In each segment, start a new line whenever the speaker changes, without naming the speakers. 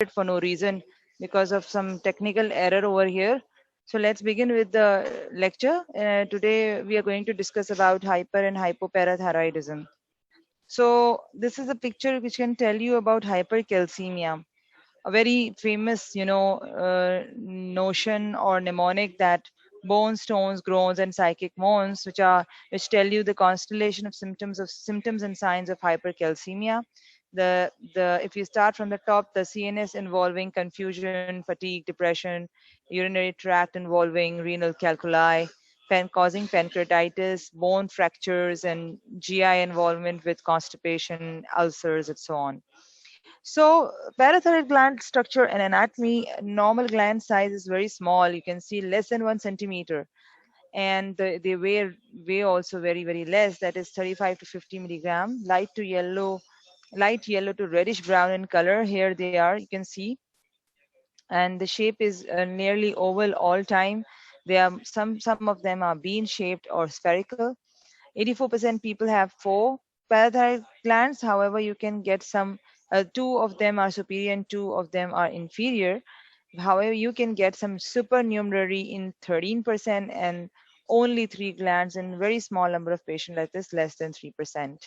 for no reason because of some technical error over here. So let's begin with the lecture. Today we are going to discuss about hyper and hypoparathyroidism. So this is a picture which can tell you about hypercalcemia, a very famous, notion or mnemonic that bones, stones, groans, and psychic moans, which tell you the constellation of symptoms and signs of hypercalcemia. The If you start from the top, the CNS involving confusion, fatigue, depression, urinary tract involving renal calculi, causing pancreatitis, bone fractures, and GI involvement with constipation, ulcers, and so on. So, parathyroid gland structure and anatomy, normal gland size is very small. You can see less than 1 centimeter, and they weigh also very less. That is 35 to 50 milligram, light yellow to reddish brown in color. Here they are. You can see, and the shape is nearly oval all time. They are some of them are bean shaped or spherical. 84% people have 4 parathyroid glands. However, you can get two of them are superior and two of them are inferior. However, you can get some supernumerary in 13% and only 3 glands in very small number of patients like this, less than 3%.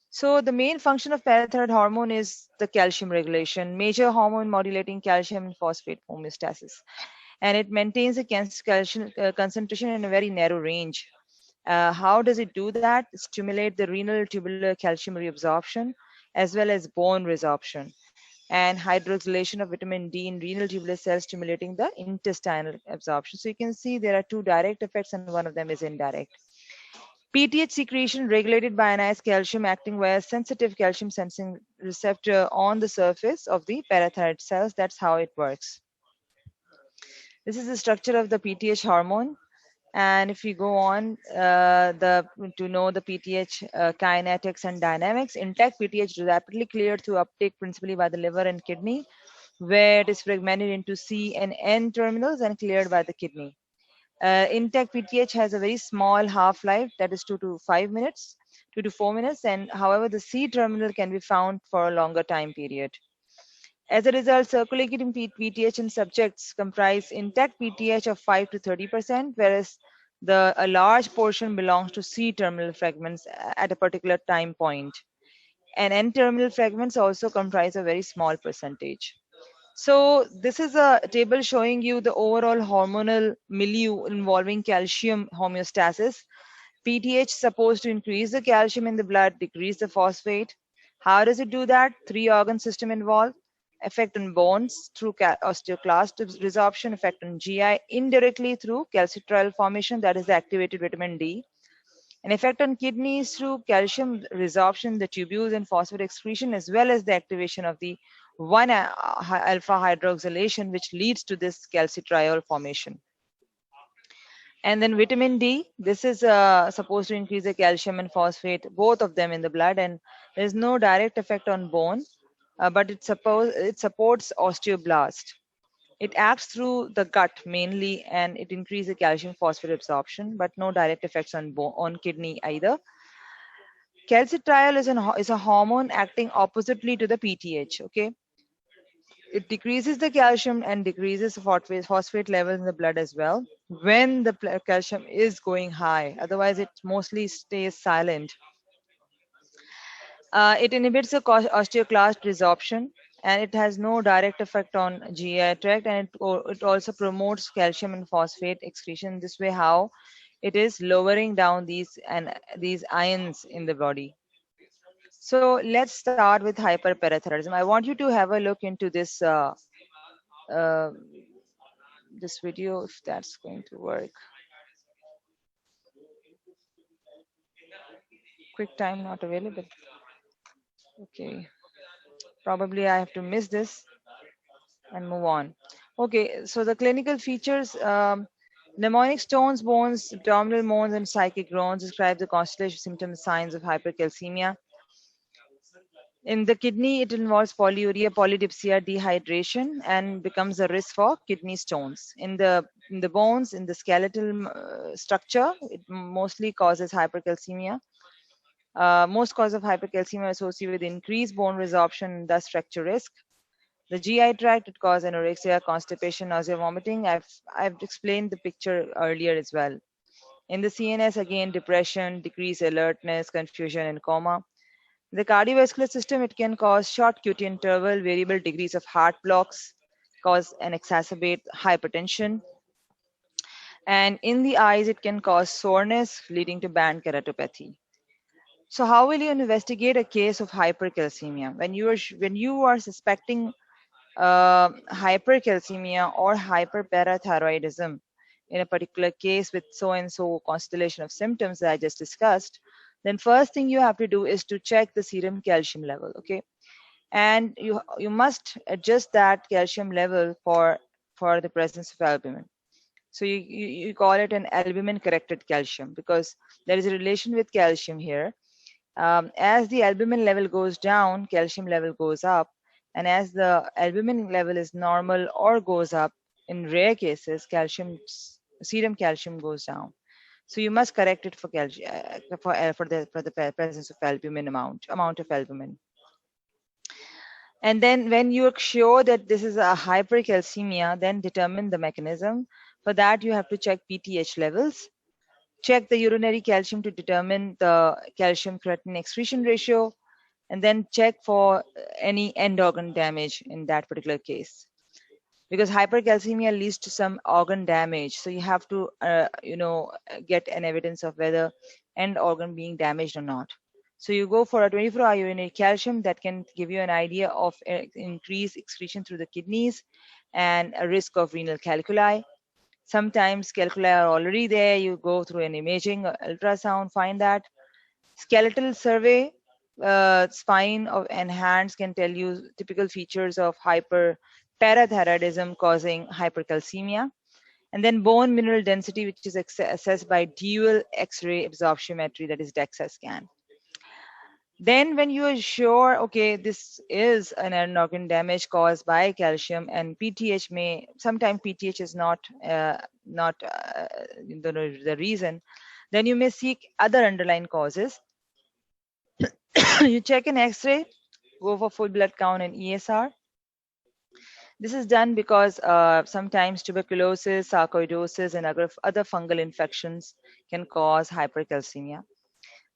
So the main function of parathyroid hormone is the calcium regulation, major hormone modulating calcium and phosphate homeostasis, and it maintains a calcium concentration in a very narrow range. How does it do that? Stimulate the renal tubular calcium reabsorption as well as bone resorption, and hydroxylation of vitamin D in renal tubular cells, stimulating the intestinal absorption. So you can see there are two direct effects and one of them is indirect. PTH secretion regulated by ionized calcium acting via sensitive calcium sensing receptor on the surface of the parathyroid cells. That's how it works. This is the structure of the PTH hormone. And if we go on to know the PTH kinetics and dynamics, intact PTH is rapidly cleared through uptake principally by the liver and kidney, where it is fragmented into C and N terminals and cleared by the kidney. Intact PTH has a very small half-life, that is 2 to 5 minutes, 2 to 4 minutes, and however the C terminal can be found for a longer time period. As a result, circulating PTH in subjects comprise intact PTH of 5 to 30%, whereas a large portion belongs to C terminal fragments at a particular time point. And N terminal fragments also comprise a very small percentage. So this is a table showing you the overall hormonal milieu involving calcium homeostasis. PTH is supposed to increase the calcium in the blood, decrease the phosphate. How does it do that? 3 organ system involved. Effect on bones through osteoclast resorption, effect on GI indirectly through calcitriol formation, that is the activated vitamin D, an effect on kidneys through calcium resorption, the tubules and phosphate excretion, as well as the activation of the 1-alpha hydroxylation, which leads to this calcitriol formation. And then vitamin D, this is supposed to increase the calcium and phosphate, both of them in the blood, and there is no direct effect on bone, but it supports osteoblast. It acts through the gut mainly, and it increases the calcium phosphate absorption, but no direct effects on kidney either. Calcitriol is a hormone acting oppositely to the PTH. Okay, it decreases the calcium and decreases phosphate levels in the blood as well when the calcium is going high. Otherwise, it mostly stays silent. It inhibits the osteoclast resorption, and it has no direct effect on GI tract, and it also promotes calcium and phosphate excretion. This way, how it is lowering down these ions in the body. So let's start with hyperparathyroidism. I want you to have a look into uh, this video, if that's going to work. Quick time not available. Okay, probably I have to miss this and move on. Okay, so the clinical features, mnemonic stones, bones, abdominal moans, and psychic groans describe the constellation symptoms, signs of hypercalcemia. In the kidney, it involves polyuria, polydipsia, dehydration, and becomes a risk for kidney stones. In the bones, in the skeletal structure, it mostly causes hypercalcemia. Most causes of hypercalcemia are associated with increased bone resorption and thus fracture risk. The GI tract, it causes anorexia, constipation, nausea, vomiting. I've explained the picture earlier as well. In the CNS, again, depression, decreased alertness, confusion, and coma. The cardiovascular system, it can cause short QT interval, variable degrees of heart blocks, cause and exacerbate hypertension. And in the eyes, it can cause soreness, leading to band keratopathy. So, how will you investigate a case of hypercalcemia when you are suspecting hypercalcemia or hyperparathyroidism in a particular case with so and so constellation of symptoms that I just discussed? Then first thing you have to do is to check the serum calcium level. Okay, and you must adjust that calcium level for the presence of albumin. So you call it an albumin corrected calcium because there is a relation with calcium here. As the albumin level goes down, calcium level goes up, and as the albumin level is normal or goes up, in rare cases, serum calcium goes down. So you must correct it for calcium for the presence of albumin amount of albumin. And then when you're sure that this is a hypercalcemia, then determine the mechanism. For that, you have to check PTH levels, check the urinary calcium to determine the calcium creatinine excretion ratio, and then check for any end organ damage in that particular case. Because hypercalcemia leads to some organ damage, so you have to, get an evidence of whether end organ being damaged or not. So you go for a 24-hour urinary calcium that can give you an idea of increased excretion through the kidneys and a risk of renal calculi. Sometimes calculi are already there. You go through an imaging, ultrasound, find that. Skeletal survey, spine and hands can tell you typical features of hyperparathyroidism causing hypercalcemia. And then bone mineral density, which is assessed by dual X-ray absorptiometry, that is DEXA scan. Then when you are sure, okay, this is an end organ damage caused by calcium, and PTH sometimes PTH is not the reason, then you may seek other underlying causes. You check an X-ray, go for full blood count and ESR. This is done because sometimes tuberculosis, sarcoidosis, and other fungal infections can cause hypercalcemia.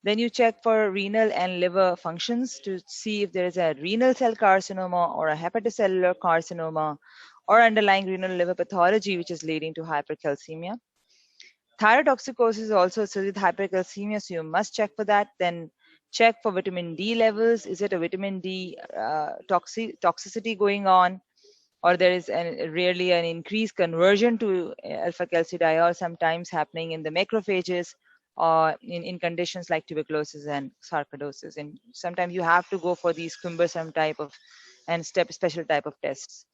Then you check for renal and liver functions to see if there is a renal cell carcinoma or a hepatocellular carcinoma or underlying renal liver pathology which is leading to hypercalcemia. Thyrotoxicosis is also associated with hypercalcemia, so you must check for that. Then check for vitamin D levels. Is it a vitamin D toxicity going on? Or there is rarely an increased conversion to alpha calcidiol sometimes happening in the macrophages or in conditions like tuberculosis and sarcoidosis. And sometimes you have to go for these cumbersome type of and special type of tests.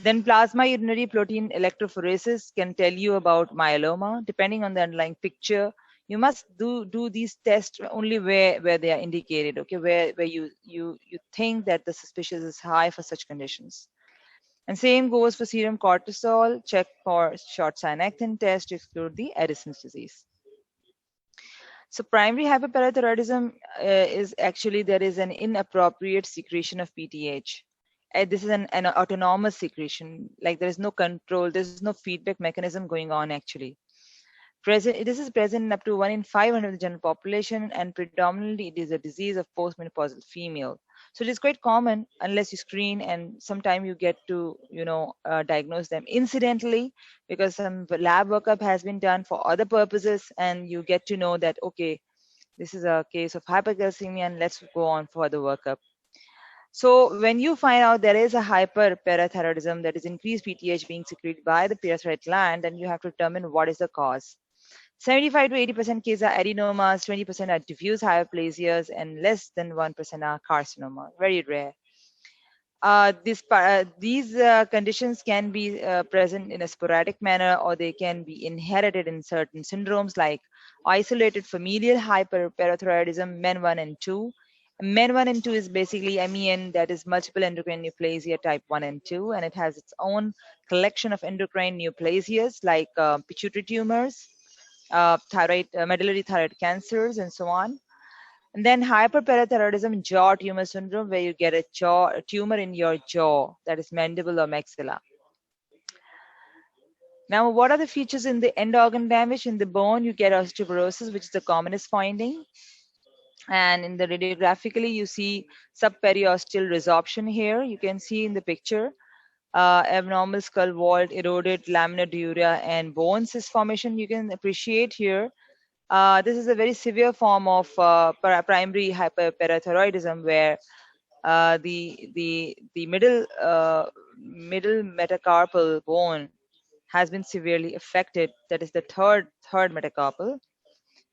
Then plasma urinary protein electrophoresis can tell you about myeloma. Depending on the underlying picture, you must do these tests only where they are indicated, okay, where you think that the suspicion is high for such conditions. And same goes for serum cortisol. Check for short synectin test to exclude the Addison's disease. So primary hyperparathyroidism is actually there is an inappropriate secretion of PTH. This is an autonomous secretion, like there is no control, there's no feedback mechanism going on actually. This is present in up to 1 in 500 of the general population, and predominantly it is a disease of postmenopausal female. So it is quite common unless you screen, and sometimes you get to diagnose them incidentally because some lab workup has been done for other purposes, and you get to know that okay, this is a case of hypercalcemia, and let's go on for the workup. So when you find out there is a hyperparathyroidism, that is increased PTH being secreted by the parathyroid gland, then you have to determine what is the cause. 75 to 80% cases are adenomas, 20% are diffuse hyperplasias, and less than 1% are carcinoma. Very rare. These conditions can be present in a sporadic manner, or they can be inherited in certain syndromes like isolated familial hyperparathyroidism, MEN1 and 2. MEN1 and 2 is basically MEN, that is multiple endocrine neoplasia type 1 and 2, and it has its own collection of endocrine neoplasias like pituitary tumors, medullary thyroid cancers, and so on. And then hyperparathyroidism jaw tumor syndrome, where you get a tumor in your jaw, that is mandible or maxilla. Now, what are the features in the end organ damage? In the bone, you get osteoporosis, which is the commonest finding. And in the radiographically, you see subperiosteal resorption here. You can see in the picture abnormal skull vault, eroded laminar dura, and bone cyst formation. You can appreciate here. This is a very severe form of primary hyperparathyroidism, where the middle metacarpal bone has been severely affected. That is the third metacarpal.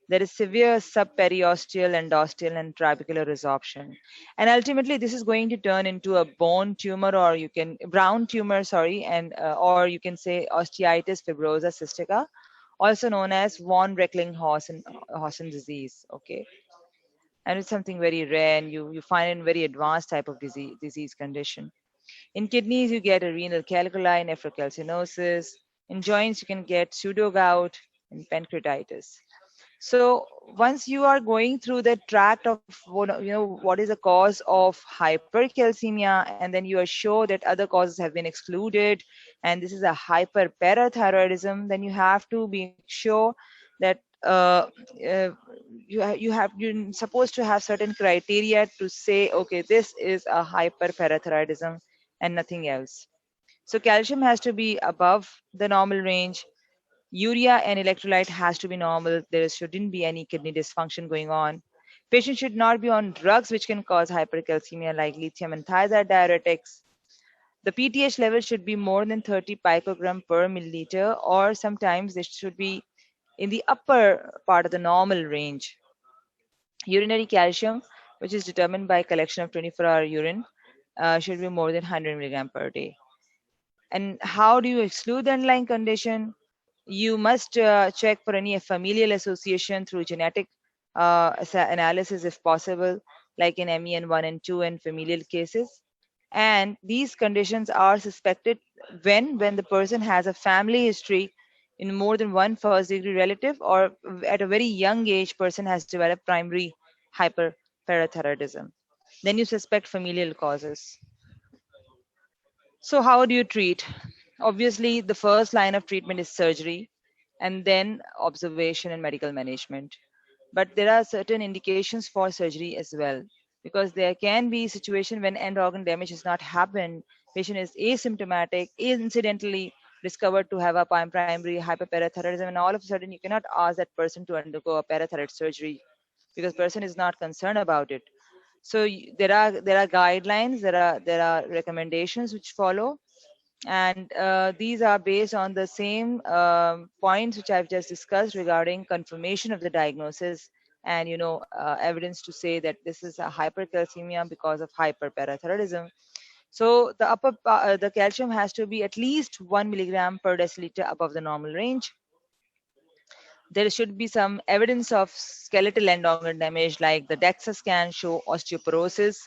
There is severe subperiosteal, endosteal, and trabecular resorption. And ultimately, this is going to turn into a bone tumor, or you can brown tumor, sorry, and or you can say osteitis fibrosa cystica, also known as von Reckling-Hausen disease. Okay, and it's something very rare, and you find it in very advanced type of disease condition. In kidneys, you get a renal calculi, nephrocalcinosis. In joints, you can get pseudo gout and pancreatitis. So once you are going through the tract of what is the cause of hypercalcemia, and then you are sure that other causes have been excluded, and this is a hyperparathyroidism, then you have to be sure that you're supposed to have certain criteria to say, okay, this is a hyperparathyroidism and nothing else. So calcium has to be above the normal range. Urea and electrolyte has to be normal. There shouldn't be any kidney dysfunction going on. Patient should not be on drugs which can cause hypercalcemia like lithium and thiazide diuretics. The PTH level should be more than 30 picogram per milliliter, or sometimes it should be in the upper part of the normal range. Urinary calcium, which is determined by collection of 24-hour urine, should be more than 100 milligram per day. And how do you exclude the underlying condition? You must check for any familial association through genetic analysis if possible, like in MEN1 and 2 and familial cases. And these conditions are suspected when the person has a family history in more than one first degree relative, or at a very young age person has developed primary hyperparathyroidism. Then you suspect familial causes. So, how do you treat? Obviously, the first line of treatment is surgery, and then observation and medical management. But there are certain indications for surgery as well, because there can be situation when end organ damage has not happened. Patient is asymptomatic, incidentally discovered to have a primary hyperparathyroidism, and all of a sudden you cannot ask that person to undergo a parathyroid surgery because person is not concerned about it. So there are guidelines, there are recommendations which follow, and these are based on the same points which I've just discussed regarding confirmation of the diagnosis, and evidence to say that this is a hypercalcemia because of hyperparathyroidism. So the calcium has to be at least 1 milligram per deciliter above the normal range. There should be some evidence of skeletal end organ damage, like the DEXA scan show osteoporosis,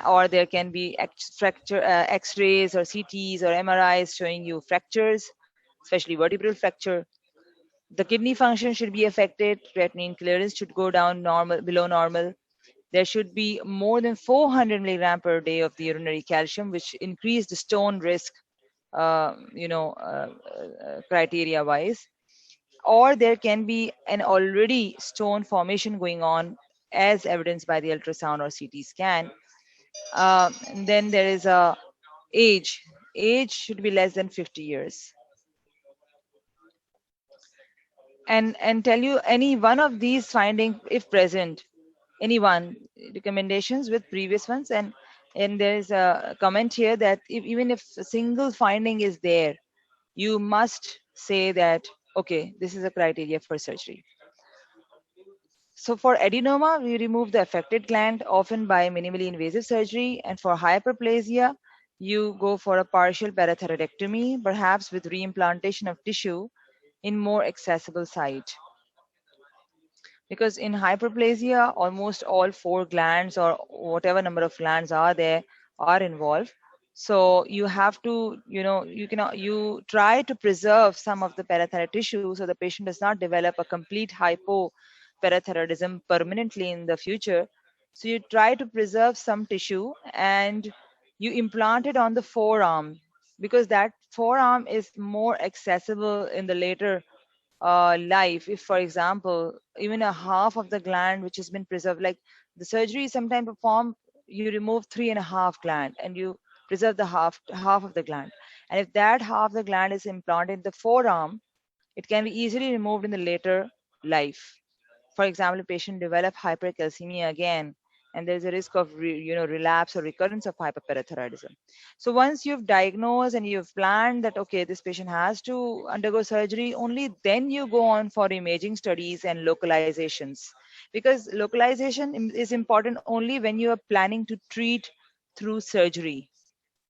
or there can be X-rays or CTs or MRIs showing you fractures, especially vertebral fracture. The kidney function should be affected. Creatinine clearance should go down below normal. There should be more than 400 milligram per day of the urinary calcium, which increase the stone risk, criteria wise. Or there can be an already stone formation going on, as evidenced by the ultrasound or CT scan. And then there is a age. Age should be less than 50 years. And tell you any one of these findings, if present, any one recommendations with previous ones, and there is a comment here that even if a single finding is there, you must say that okay, this is a criteria for surgery. So for adenoma, we remove the affected gland, often by minimally invasive surgery. And for hyperplasia, you go for a partial parathyroidectomy, perhaps with reimplantation of tissue in more accessible site. Because in hyperplasia, almost all four glands or whatever number of glands are there are involved. So you have to, you try to preserve some of the parathyroid tissue so the patient does not develop a complete hypo parathyroidism permanently in the future. So you try to preserve some tissue and you implant it on the forearm, because that forearm is more accessible in the later life. If, for example, even a half of the gland which has been preserved, like the surgery is sometimes performed, you remove 3.5 gland and you preserve the half of the gland. And if that half the gland is implanted in the forearm, it can be easily removed in the later life. For example, a patient develop hypercalcemia again, and there's a risk of relapse or recurrence of hyperparathyroidism. So once you've diagnosed and you've planned that okay, this patient has to undergo surgery, only then you go on for imaging studies and localizations, because localization is important only when you are planning to treat through surgery.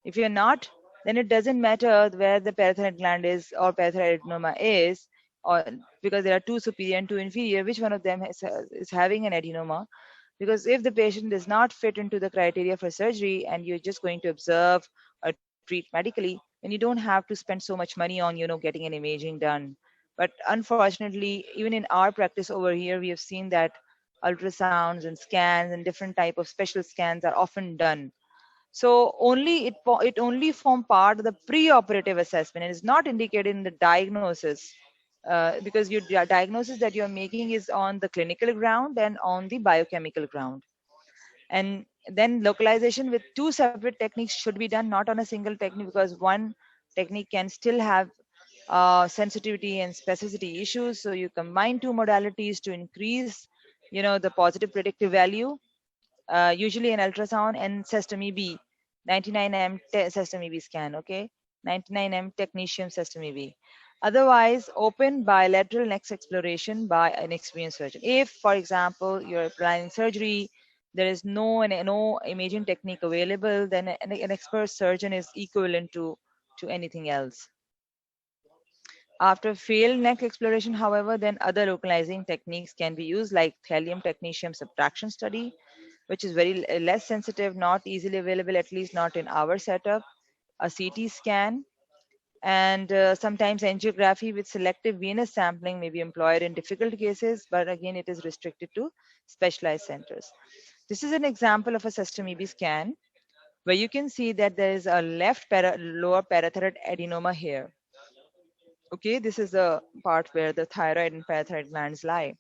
If you're not, then it doesn't matter where the parathyroid gland is or parathyroid adenoma is, or because there are two superior and two inferior, which one of them is having an adenoma. Because if the patient does not fit into the criteria for surgery and you're just going to observe or treat medically, then you don't have to spend so much money on getting an imaging done. But unfortunately, even in our practice over here, we have seen that ultrasounds and scans and different type of special scans are often done. So it only form part of the pre-operative assessment and is not indicated in the diagnosis, because your diagnosis that you're making is on the clinical ground and on the biochemical ground. And then localization with two separate techniques should be done, not on a single technique, because one technique can still have sensitivity and specificity issues. So you combine two modalities to increase, the positive predictive value, usually an ultrasound and sesame B, 99M sesame B scan, okay? 99M technetium sesame B. Otherwise, open bilateral neck exploration by an experienced surgeon. If, for example, you're planning surgery, there is no imaging technique available, then an expert surgeon is equivalent to anything else. After failed neck exploration, however, then other localizing techniques can be used, like thallium technetium subtraction study, which is very less sensitive, not easily available, at least not in our setup, a CT scan, and sometimes angiography with selective venous sampling may be employed in difficult cases, but again, it is restricted to specialized centers. This is an example of a Sestamibi scan, where you can see that there is a lower parathyroid adenoma here. Okay, this is the part where the thyroid and parathyroid glands lie.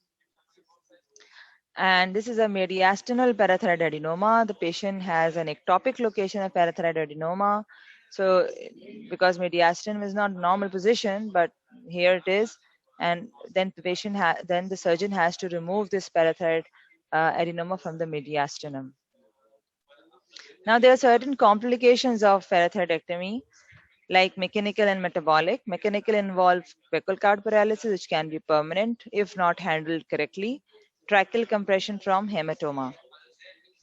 And this is a mediastinal parathyroid adenoma. The patient has an ectopic location of parathyroid adenoma. So, because mediastinum is not normal position, but here it is, and then then the surgeon has to remove this parathyroid adenoma from the mediastinum. Now, there are certain complications of parathyroidectomy, like mechanical and metabolic. Mechanical involve vocal cord paralysis, which can be permanent if not handled correctly. Tracheal compression from hematoma.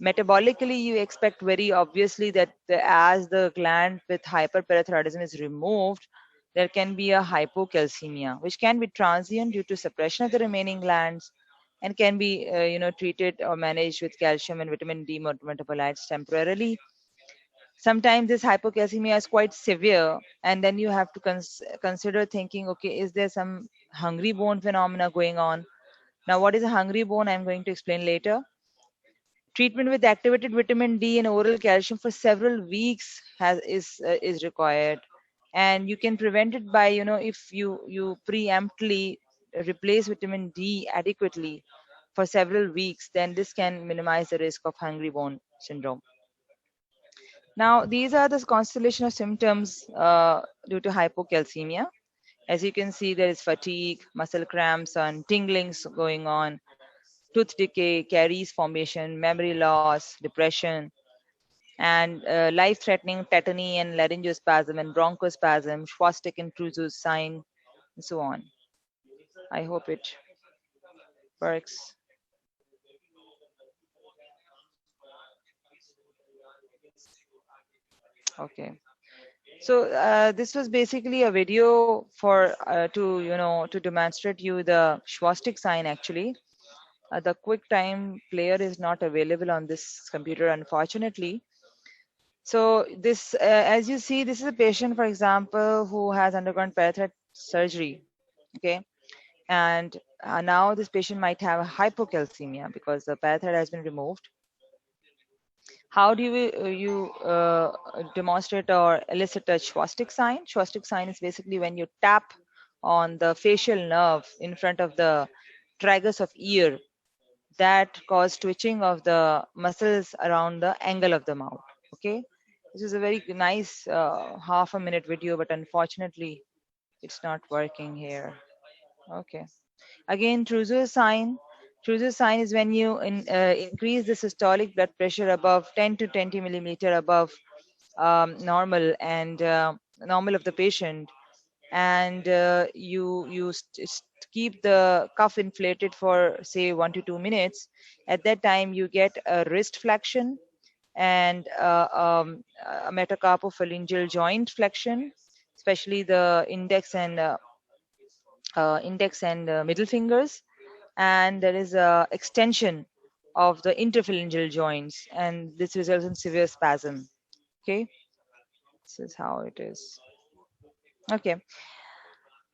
Metabolically, you expect very obviously that as the gland with hyperparathyroidism is removed, there can be a hypocalcemia, which can be transient due to suppression of the remaining glands and can be treated or managed with calcium and vitamin D metabolites temporarily. Sometimes this hypocalcemia is quite severe, and then you have to consider thinking, okay, is there some hungry bone phenomena going on? Now, what is a hungry bone? I'm going to explain later. Treatment with activated vitamin D and oral calcium for several weeks is required, and you can prevent it by, if you preemptly replace vitamin D adequately for several weeks, then this can minimize the risk of hungry bone syndrome. Now, these are the constellation of symptoms due to hypocalcemia. As you can see, there is fatigue, muscle cramps, and tinglings going on, tooth decay, caries formation, memory loss, depression, and life-threatening tetany and laryngospasm and bronchospasm, Schwastik and Trousseau sign, and so on. I hope it works. Okay. So this was basically a video for to demonstrate you the Schwastik sign actually. The QuickTime player is not available on this computer, unfortunately. So this, as you see, this is a patient, for example, who has undergone parathyroid surgery. Okay, and Now this patient might have a hypocalcemia because the parathyroid has been removed. How do you demonstrate or elicit a Schwastic sign? Schwastic sign is basically when you tap on the facial nerve in front of the tragus of ear that cause twitching of the muscles around the angle of the mouth. Okay, this is a very nice half a minute video, but unfortunately it's not working here. Okay, again, Trousseau sign. Trousseau sign is when you increase the systolic blood pressure above 10 to 20 millimeter above normal and normal of the patient, and keep the cuff inflated for say 1 to 2 minutes. At that time, you get a wrist flexion and a metacarpophalangeal joint flexion, especially the index and middle fingers, and there is a extension of the interphalangeal joints, and this results in severe spasm. Okay, this is how it is. Okay,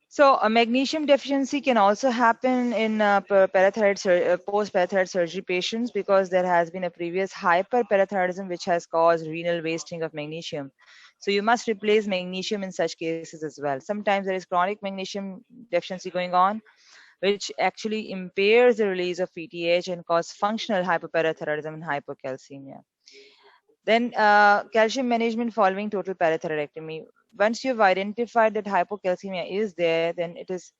so a magnesium deficiency can also happen in post-parathyroid surgery patients because there has been a previous hyperparathyroidism which has caused renal wasting of magnesium. So you must replace magnesium in such cases as well. Sometimes there is chronic magnesium deficiency going on, which actually impairs the release of PTH and cause functional hypoparathyroidism and hypocalcemia. Then calcium management following total parathyroidectomy. Once you've identified that hypocalcemia is there, then it is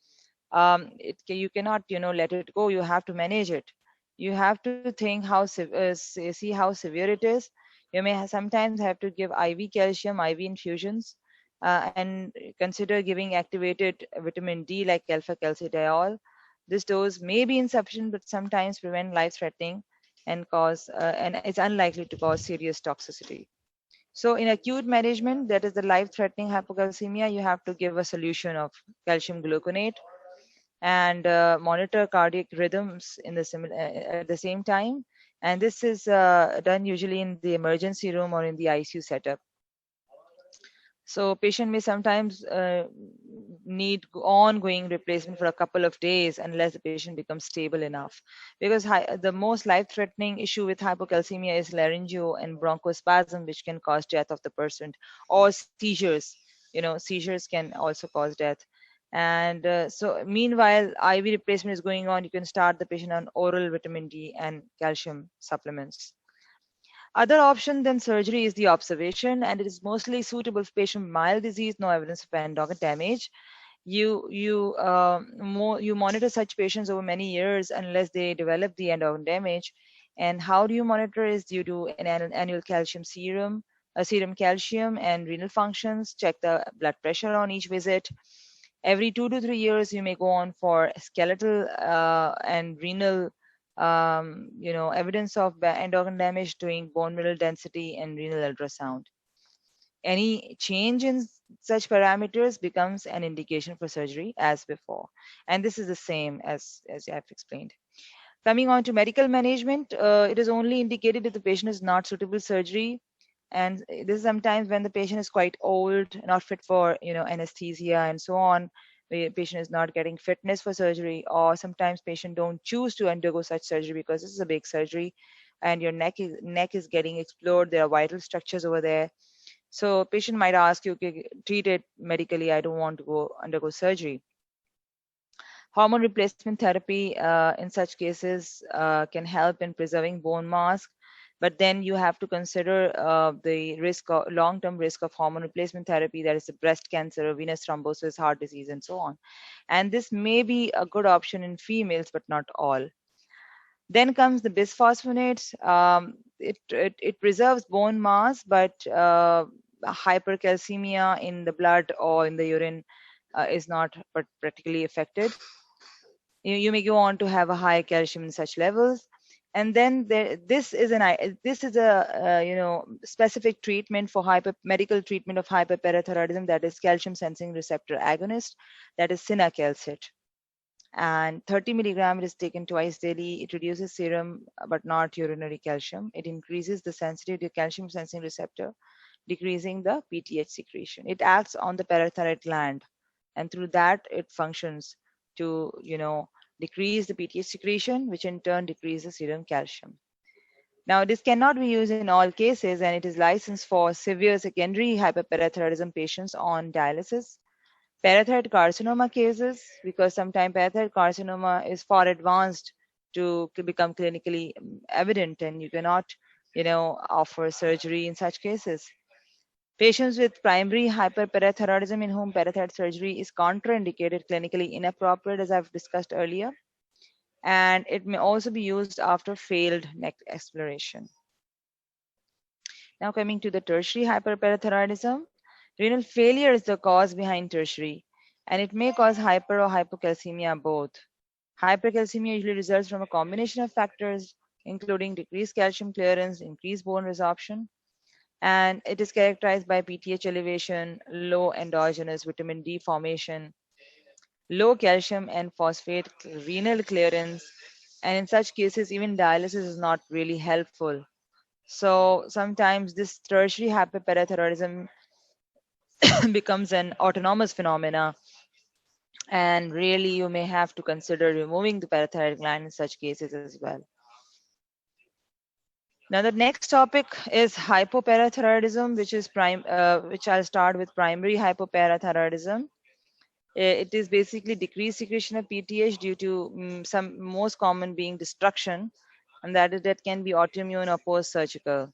you cannot let it go. You have to manage it. You have to think see how severe it is. You may sometimes have to give IV calcium, IV infusions, and consider giving activated vitamin D like alpha calcidiol. This dose may be insufficient, but sometimes prevent life-threatening and it's unlikely to cause serious toxicity. So in acute management, that is the life-threatening hypocalcemia, you have to give a solution of calcium gluconate and monitor cardiac rhythms at the same time. And this is done usually in the emergency room or in the ICU setup. So patient may sometimes need ongoing replacement for a couple of days unless the patient becomes stable enough. Because the most life-threatening issue with hypocalcemia is laryngeo and bronchospasm, which can cause death of the person, or seizures. Seizures can also cause death. And so meanwhile, IV replacement is going on. You can start the patient on oral vitamin D and calcium supplements. Other option than surgery is the observation, and it is mostly suitable for patient with mild disease, no evidence of end-organ damage. You monitor such patients over many years unless they develop the end-organ damage. And how do you monitor is you do an annual calcium serum, serum calcium and renal functions, check the blood pressure on each visit. Every 2 to 3 years, you may go on for skeletal and renal evidence of end organ damage, doing bone mineral density and renal ultrasound. Any change in such parameters becomes an indication for surgery as before. And this is the same as I've explained. Coming on to medical management, it is only indicated if the patient is not suitable surgery. And this is sometimes when the patient is quite old, not fit for anesthesia and so on. The patient is not getting fitness for surgery, or sometimes patient don't choose to undergo such surgery because this is a big surgery, and your neck is getting explored. There are vital structures over there. So patient might ask you, okay, treat it medically. I don't want to go undergo surgery. Hormone replacement therapy in such cases can help in preserving bone mass, but then you have to consider the long-term risk of hormone replacement therapy, that is the breast cancer, venous thrombosis, heart disease, and so on. And this may be a good option in females, but not all. Then comes the bisphosphonates. It preserves bone mass, but hypercalcemia in the blood or in the urine is not practically affected. You may go on to have a high calcium in such levels. And then this is a specific treatment for medical treatment of hyperparathyroidism, that is calcium sensing receptor agonist, that is cinacalcet. And 30 milligram is taken twice daily. It reduces serum but not urinary calcium. It increases the sensitivity to calcium sensing receptor, decreasing the PTH secretion. It acts on the parathyroid gland, and through that it functions to decrease the PTH secretion, which in turn decreases serum calcium. Now, this cannot be used in all cases, and it is licensed for severe secondary hyperparathyroidism patients on dialysis. Parathyroid carcinoma cases, because sometimes parathyroid carcinoma is far advanced to become clinically evident, and you cannot, offer surgery in such cases. Patients with primary hyperparathyroidism in whom parathyroid surgery is contraindicated, clinically inappropriate, as I've discussed earlier, and it may also be used after failed neck exploration. Now, coming to the tertiary hyperparathyroidism, renal failure is the cause behind tertiary, and it may cause hyper or hypocalcemia both. Hypercalcemia usually results from a combination of factors, including decreased calcium clearance, increased bone resorption, and it is characterized by PTH elevation, low endogenous vitamin D formation, low calcium and phosphate renal clearance, and in such cases, even dialysis is not really helpful. So sometimes this tertiary hyperparathyroidism becomes an autonomous phenomena, and really you may have to consider removing the parathyroid gland in such cases as well. Now the next topic is hypoparathyroidism, which I'll start with primary hypoparathyroidism. It is basically decreased secretion of PTH due to some most common being destruction, and that can be autoimmune or post-surgical.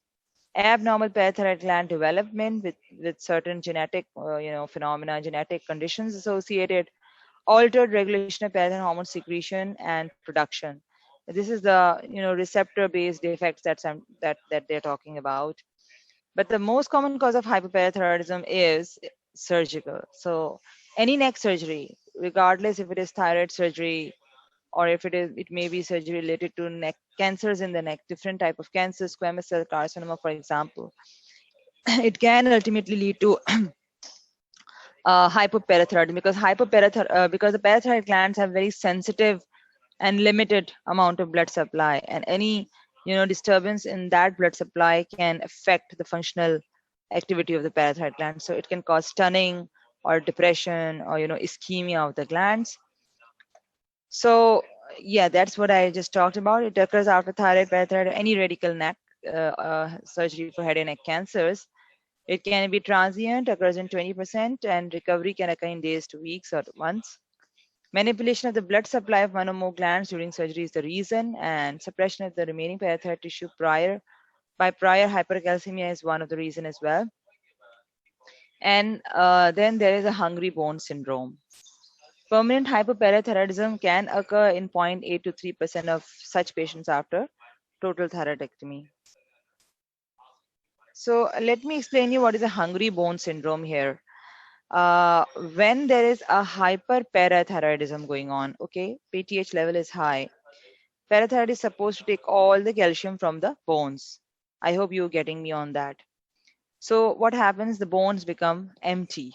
Abnormal parathyroid gland development with certain genetic phenomena, genetic conditions associated, altered regulation of parathyroid hormone secretion and production. This is the receptor based defects that they're talking about. But the most common cause of hypoparathyroidism is surgical. So any neck surgery, regardless if it is thyroid surgery or if it may be surgery related to neck cancers in the neck, different type of cancers, squamous cell carcinoma, for example, it can ultimately lead to hypoparathyroidism because the parathyroid glands have very sensitive and limited amount of blood supply, and any disturbance in that blood supply can affect the functional activity of the parathyroid gland. So it can cause stunning or depression or ischemia of the glands. So yeah, that's what I just talked about. It occurs after thyroid, parathyroid, any radical neck surgery for head and neck cancers. It can be transient, occurs in 20%, and recovery can occur in days to weeks or months. Manipulation of the blood supply of one or more glands during surgery is the reason, and suppression of the remaining parathyroid tissue prior hypercalcemia is one of the reason as well. And then there is a hungry bone syndrome. Permanent hypoparathyroidism can occur in 0.8 to 3% of such patients after total thyroidectomy. So let me explain you what is a hungry bone syndrome here. When there is a hyperparathyroidism going on, okay, PTH level is high. Parathyroid is supposed to take all the calcium from the bones. I hope you're getting me on that. So what happens? The bones become empty.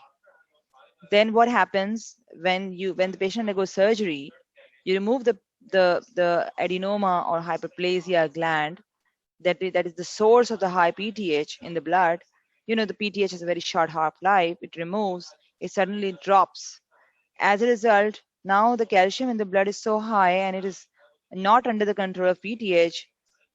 Then what happens when the patient undergoes surgery? You remove the adenoma or hyperplasia gland that is the source of the high PTH in the blood. The PTH has a very short half life. It removes. It suddenly drops. As a result, now the calcium in the blood is so high and it is not under the control of PTH.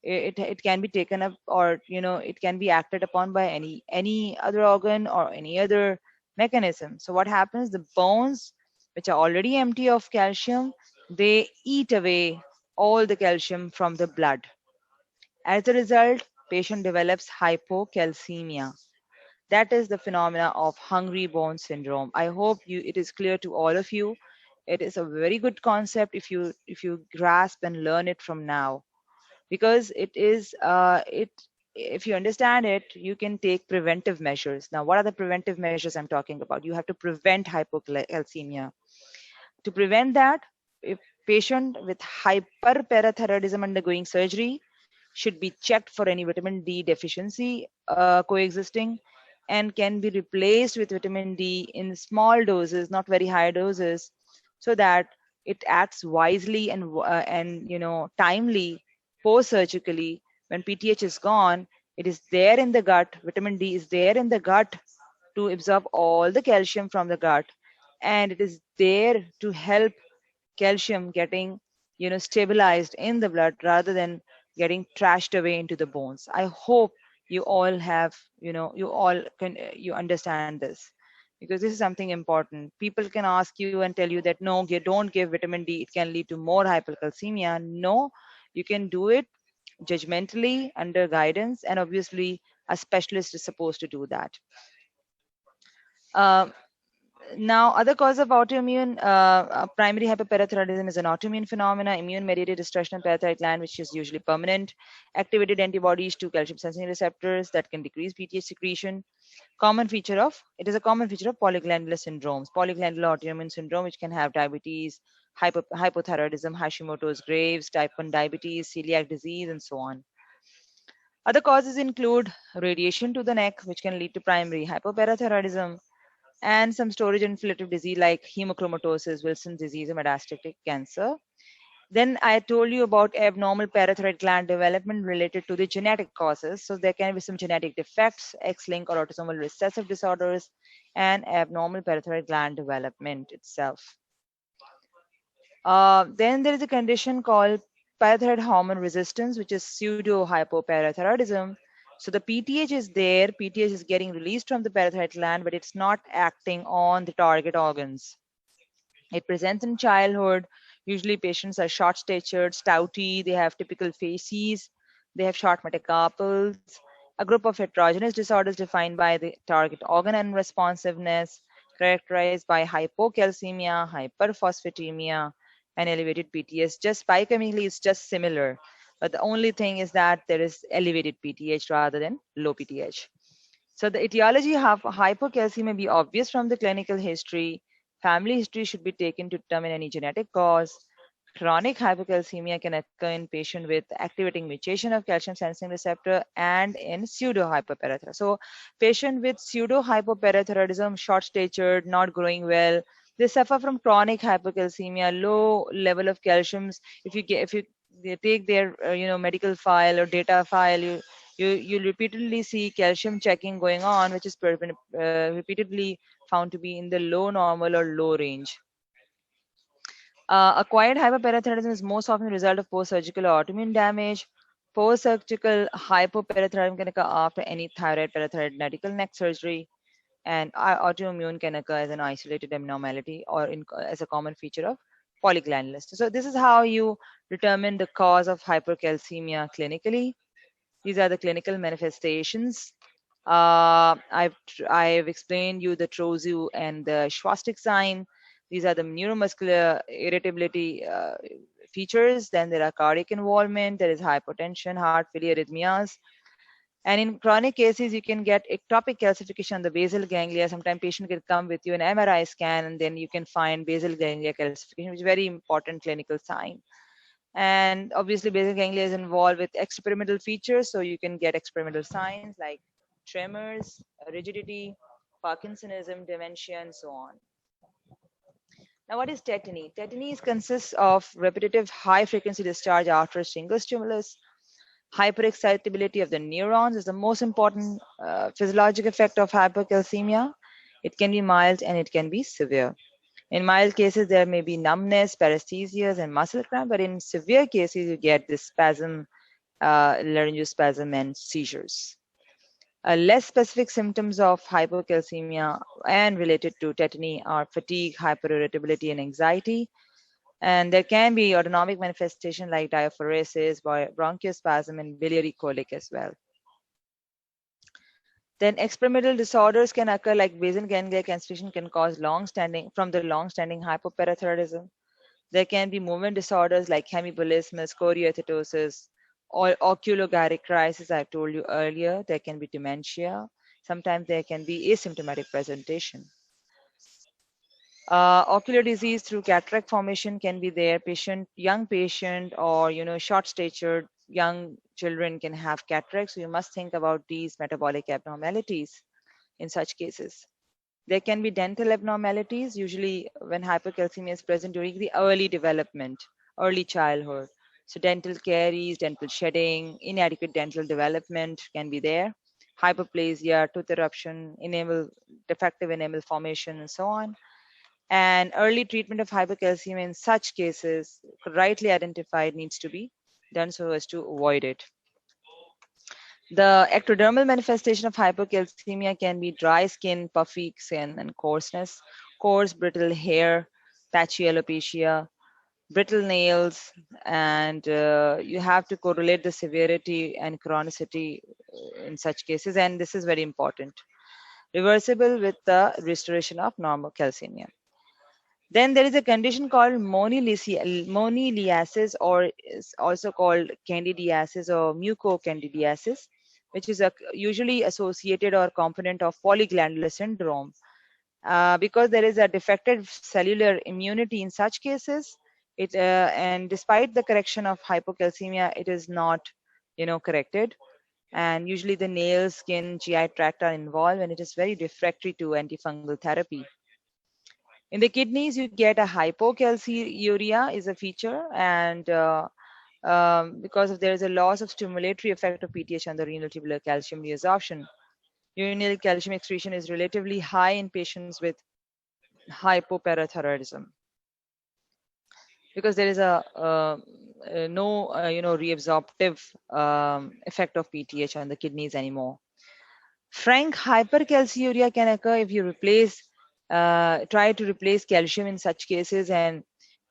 It can be taken up, or it can be acted upon by any other organ or any other mechanism. So what happens? The bones, which are already empty of calcium, they eat away all the calcium from the blood. As a result, patient develops hypocalcemia. That is the phenomena of hungry bone syndrome. I hope it is clear to all of you. It is a very good concept if you grasp and learn it from now, because it is it if you understand it, you can take preventive measures. Now, what are the preventive measures I'm talking about? You have to prevent hypocalcemia. To prevent that, if patient with hyperparathyroidism undergoing surgery should be checked for any vitamin D deficiency coexisting, and can be replaced with vitamin D in small doses, not very high doses, so that it acts wisely and timely post surgically. When PTH is gone, it is there in the gut. Vitamin D is there in the gut to absorb all the calcium from the gut, and it is there to help calcium getting stabilized in the blood rather than getting trashed away into the bones. I hope you all have, you all can, you understand this, because this is something important. People can ask you and tell you that no, don't give vitamin D, it can lead to more hypercalcemia. No, you can do it judgmentally under guidance, and obviously a specialist is supposed to do that. Uh, Now, other cause of autoimmune primary hyperparathyroidism is an autoimmune phenomena, immune-mediated destruction of parathyroid gland, which is usually permanent, activated antibodies to calcium-sensing receptors that can decrease PTH secretion. It is a common feature of polyglandular syndromes, polyglandular autoimmune syndrome, which can have diabetes, hypothyroidism, Hashimoto's, Graves, type 1 diabetes, celiac disease, and so on. Other causes include radiation to the neck, which can lead to primary hypoparathyroidism, and some storage inflative disease like hemochromatosis, Wilson's disease, or metastatic cancer. Then I told you about abnormal parathyroid gland development related to the genetic causes. So there can be some genetic defects, X-linked or autosomal recessive disorders, and abnormal parathyroid gland development itself. Then there is a condition called parathyroid hormone resistance, which is pseudo hypoparathyroidism. So the PTH is there, PTH is getting released from the parathyroid gland, but it's not acting on the target organs. It presents in childhood. Usually patients are short statured, stouty, they have typical faces, they have short metacarpals. A group of heterogeneous disorders defined by the target organ unresponsiveness, characterized by hypocalcemia, hyperphosphatemia, and elevated PTS. Just biochemically, it's just similar. But the only thing is that there is elevated PTH rather than low PTH. So the etiology of hypocalcemia may be obvious from the clinical history. Family history should be taken to determine any genetic cause. Chronic hypocalcemia can occur in patient with activating mutation of calcium sensing receptor and in pseudo hypoparathyroidism. So patient with pseudo hypoparathyroidism, short statured, not growing well, they suffer from chronic hypocalcemia, low level of calciums. If you they take their medical file or data file, you repeatedly see calcium checking going on, which is repeatedly found to be in the low normal or low range. Acquired hyperparathyroidism is most often the result of post-surgical or autoimmune damage. Post-surgical hypoparathyroidism can occur after any thyroid parathyroid neck surgery, and autoimmune can occur as an isolated abnormality or as a common feature of polyglandular. So this is how you determine the cause of hypercalcemia clinically. These are the clinical manifestations. I've explained you the Trousseau and the Schwastic sign. These are the neuromuscular irritability features. Then there are cardiac involvement. There is hypotension, heart failure, arrhythmias. And in chronic cases, you can get ectopic calcification on the basal ganglia. Sometimes patient can come with you an MRI scan, and then you can find basal ganglia calcification, which is a very important clinical sign. And obviously, basal ganglia is involved with extrapyramidal features, so you can get experimental signs like tremors, rigidity, Parkinsonism, dementia, and so on. Now, what is tetany? Tetany consists of repetitive high-frequency discharge after a single stimulus. Hyperexcitability of the neurons is the most important physiologic effect of hypercalcemia. It can be mild and it can be severe. In mild cases, there may be numbness, paresthesias, and muscle cramp, but in severe cases, you get this spasm, laryngospasm, and seizures. Less specific symptoms of hypocalcemia and related to tetany are fatigue, hyperirritability, and anxiety. And there can be autonomic manifestation like diaphoresis, bronchospasm, and biliary colic as well. Then experimental disorders can occur like basal ganglia calcification can cause long-standing hypoparathyroidism. There can be movement disorders like hemibolismus, chorioathetosis, or oculogyric crisis, I told you earlier. There can be dementia. Sometimes there can be asymptomatic presentation. Ocular disease through cataract formation can be there. Young patient, or short-statured young children can have cataracts. So you must think about these metabolic abnormalities in such cases. There can be dental abnormalities, usually when hypercalcemia is present during the early development, early childhood. So dental caries, dental shedding, inadequate dental development can be there. Hyperplasia, tooth eruption, defective enamel formation, and so on. And early treatment of hypocalcemia in such cases, rightly identified, needs to be done so as to avoid it. The ectodermal manifestation of hypocalcemia can be dry skin, puffy skin, and coarseness, coarse, brittle hair, patchy alopecia, brittle nails, and you have to correlate the severity and chronicity in such cases, and this is very important. Reversible with the restoration of normal calcemia. Then there is a condition called moniliasis, or is also called candidiasis or mucocandidiasis, which is usually associated or component of polyglandular syndrome. Because there is a defective cellular immunity in such cases, and despite the correction of hypocalcemia, it is not, corrected. And usually the nails, skin, GI tract are involved, and it is very refractory to antifungal therapy. In the kidneys, you get a hypocalciuria is a feature, and because there is a loss of stimulatory effect of PTH on the renal tubular calcium reabsorption. Urinary calcium excretion is relatively high in patients with hypoparathyroidism because there is no reabsorptive effect of PTH on the kidneys anymore. Frank hypercalciuria can occur if you try to replace calcium in such cases, and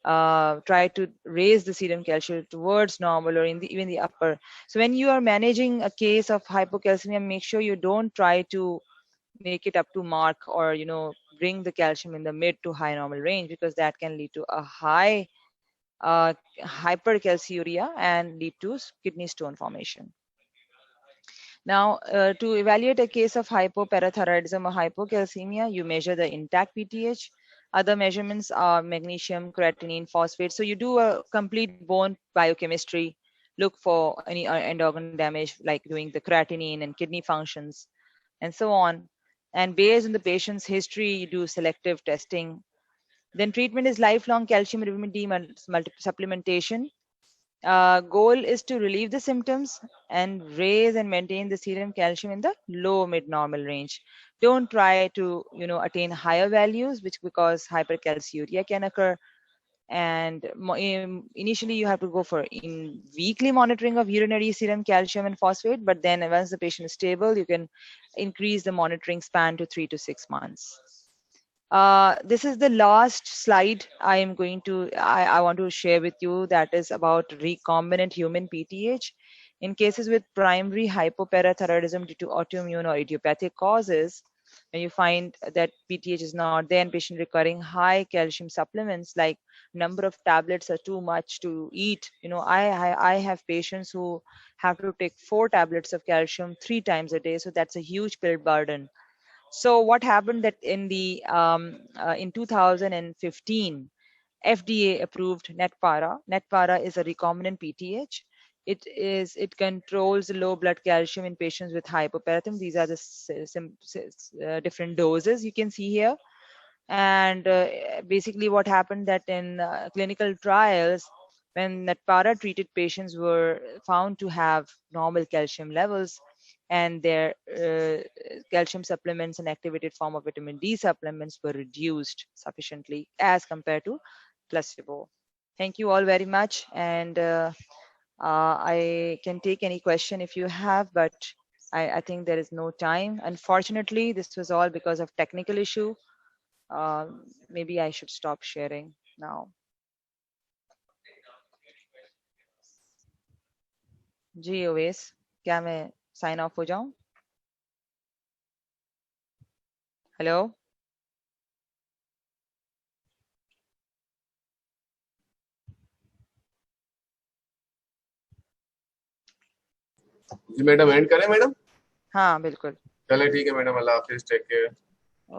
try to raise the serum calcium towards normal or even the upper. So when you are managing a case of hypocalcemia, make sure you don't try to make it up to mark, or bring the calcium in the mid to high normal range, because that can lead to a high hypercalciuria and lead to kidney stone formation. Now, to evaluate a case of hypoparathyroidism or hypocalcemia, you measure the intact PTH. Other measurements are magnesium, creatinine, phosphate. So you do a complete bone biochemistry, look for any end organ damage, like doing the creatinine and kidney functions, and so on. And based on the patient's history, you do selective testing. Then treatment is lifelong calcium D supplementation. Goal is to relieve the symptoms and raise and maintain the serum calcium in the low mid normal range. Don't try to attain higher values, which because hypercalciuria can occur. And initially you have to go for in weekly monitoring of urinary serum calcium and phosphate, but then once the patient is stable, you can increase the monitoring span to 3 to 6 months. This is the last slide I want to share with you, that is about recombinant human PTH. In cases with primary hypoparathyroidism due to autoimmune or idiopathic causes, when you find that PTH is not there and patient requiring high calcium supplements, like number of tablets are too much to eat. I have patients who have to take 4 tablets of calcium 3 times a day, so that's a huge pill burden. So what happened that in 2015, FDA approved Netpara. Netpara is a recombinant PTH. It controls the low blood calcium in patients with hypoparathyroidism. These are the different doses you can see here. And basically what happened that in clinical trials, when Natpara treated patients were found to have normal calcium levels, and their calcium supplements and activated form of vitamin D supplements were reduced sufficiently as compared to placebo. Thank you all very much, and I can take any question if you have, but I think there is no time. Unfortunately, this was all because of technical issue. Maybe I should stop sharing now. जी ओवेस, क्या मैं sign of हो जाऊं? Hello?
Ji madam, and करें madam?
हाँ बिल्कुल.
चले ठीक है मैडम, अल्लाह हाफिज, टेक केयर.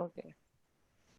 ओके.